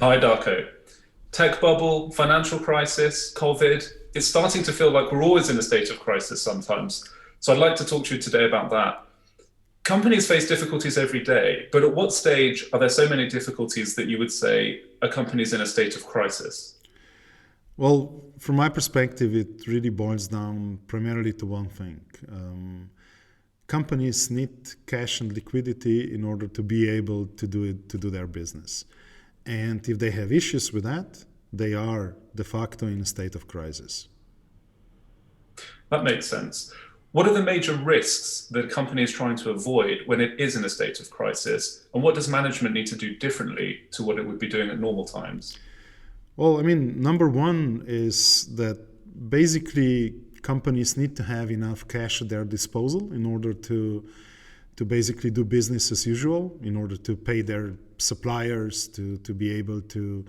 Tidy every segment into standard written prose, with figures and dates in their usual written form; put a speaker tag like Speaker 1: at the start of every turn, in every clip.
Speaker 1: Hi, Darko. Tech bubble, financial crisis, COVID. It's starting to feel like we're always in a state of crisis sometimes. So I'd like to talk to you today about that. Companies face difficulties every day, but at what stage are there so many difficulties that you would say a company's in a state of crisis?
Speaker 2: Well, from my perspective, it really boils down primarily to one thing. Companies need cash and liquidity in order to be able to do their business. And if they have issues with that, they are de facto in a state of crisis.
Speaker 1: That makes sense. What are the major risks that a company is trying to avoid when it is in a state of crisis? And what does management need to do differently to what it would be doing at normal times?
Speaker 2: Well, I mean, number one is that basically companies need to have enough cash at their disposal in order to basically do business as usual, in order to pay their suppliers, to be able to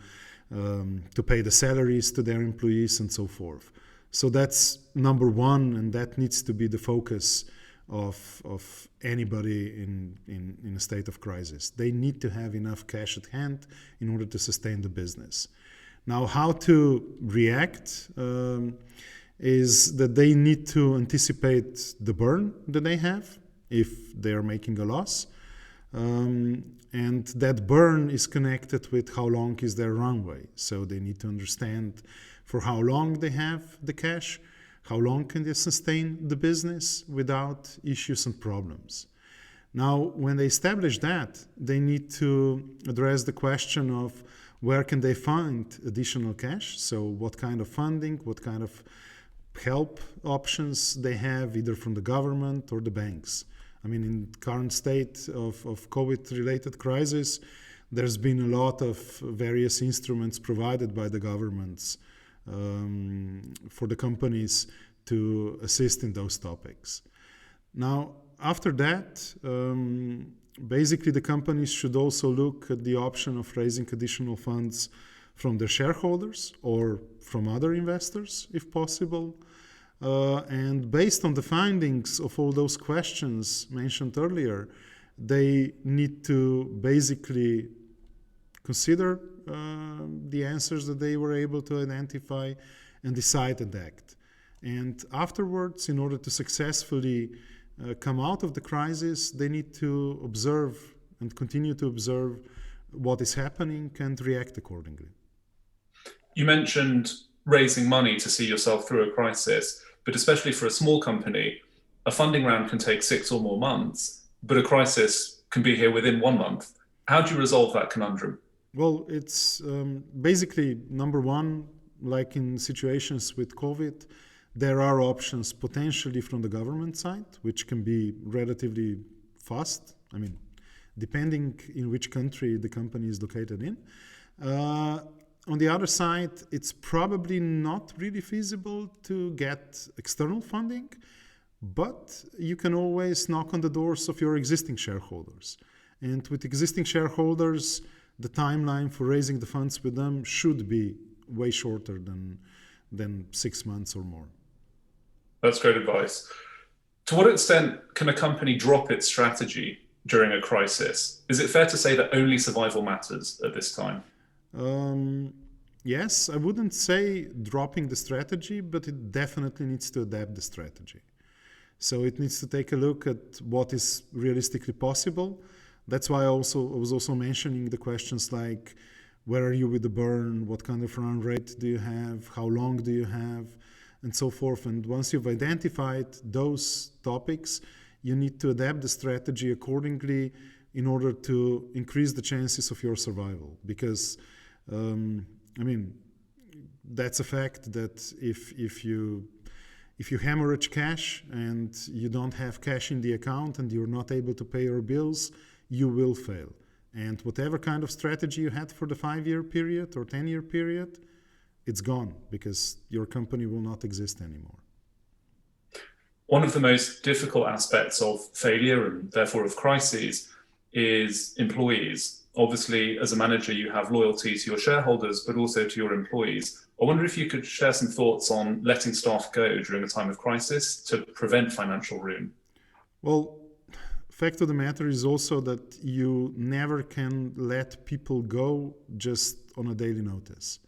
Speaker 2: pay the salaries to their employees and so forth. So that's number one, and that needs to be the focus of anybody in a state of crisis. They need to have enough cash at hand in order to sustain the business. Now, how to react is that they need to anticipate the burn that they have if they are making a loss. And that burn is connected with how long is their runway. So they need to understand for how long they have the cash, how long can they sustain the business without issues and problems. Now, when they establish that, they need to address the question of where can they find additional cash? So what kind of funding, what kind of help options they have, either from the government or the banks. I mean, in current state of COVID-related crisis, there's been a lot of various instruments provided by the governments for the companies to assist in those topics. Now, after that, basically the companies should also look at the option of raising additional funds from their shareholders or from other investors, if possible. And based on the findings of all those questions mentioned earlier, they need to basically consider the answers that they were able to identify and decide and act. And afterwards, in order to successfully come out of the crisis, they need to observe and continue to observe what is happening and react accordingly.
Speaker 1: You mentioned raising money to see yourself through a crisis, but especially for a small company, a funding round can take 6 or more months, but a crisis can be here within 1 month. How do you resolve that conundrum?
Speaker 2: Well, it's basically number one, like in situations with COVID, there are options potentially from the government side, which can be relatively fast. I mean, depending in which country the company is located in. On the other side, it's probably not really feasible to get external funding, but you can always knock on the doors of your existing shareholders. And with existing shareholders, the timeline for raising the funds with them should be way shorter than 6 months or more.
Speaker 1: That's great advice. To what extent can a company drop its strategy during a crisis? Is it fair to say that only survival matters at this time?
Speaker 2: Yes, I wouldn't say dropping the strategy, but it definitely needs to adapt the strategy. So it needs to take a look at what is realistically possible. That's why I was also mentioning the questions like where are you with the burn, what kind of run rate do you have, how long do you have, and so forth. And once you've identified those topics, you need to adapt the strategy accordingly in order to increase the chances of your survival. Because, I mean, that's a fact that if you hemorrhage cash and you don't have cash in the account and you're not able to pay your bills, you will fail. And whatever kind of strategy you had for the 5-year period or 10-year period, it's gone because your company will not exist anymore.
Speaker 1: One of the most difficult aspects of failure and therefore of crises is employees. Obviously, as a manager, you have loyalty to your shareholders, but also to your employees. I wonder if you could share some thoughts on letting staff go during a time of crisis to prevent financial ruin.
Speaker 2: Well, fact of the matter is also that you never can let people go just on a daily notice.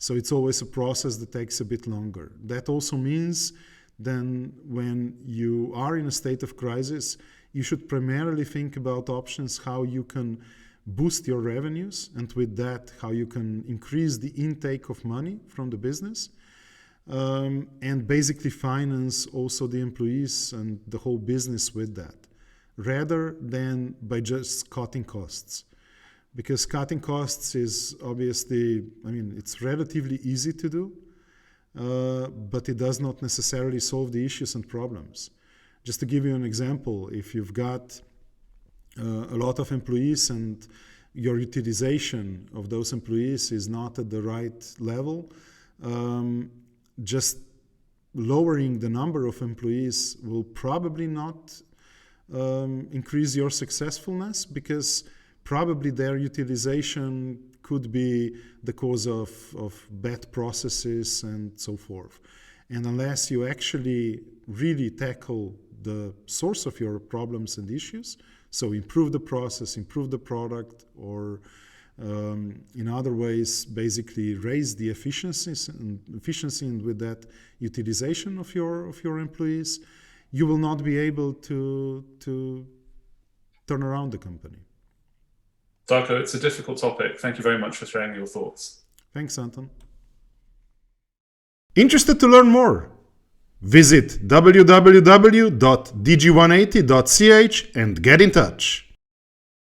Speaker 2: So it's always a process that takes a bit longer. That also means then when you are in a state of crisis, you should primarily think about options how you can boost your revenues, and with that, how you can increase the intake of money from the business, and basically finance also the employees and the whole business with that, rather than by just cutting costs. Because cutting costs is obviously, it's relatively easy to do, but it does not necessarily solve the issues and problems. Just to give you an example, if you've got a lot of employees and your utilization of those employees is not at the right level, just lowering the number of employees will probably not increase your successfulness, because probably their utilization could be the cause of bad processes and so forth. And unless you actually really tackle the source of your problems and issues, so improve the process, improve the product, or in other ways, basically raise the efficiency and with that utilization of your employees, you will not be able to turn around the company.
Speaker 1: Darko, it's a difficult topic. Thank you very much for sharing your thoughts.
Speaker 2: Thanks, Anton. Interested to learn more? Visit www.dg180.ch and get in touch.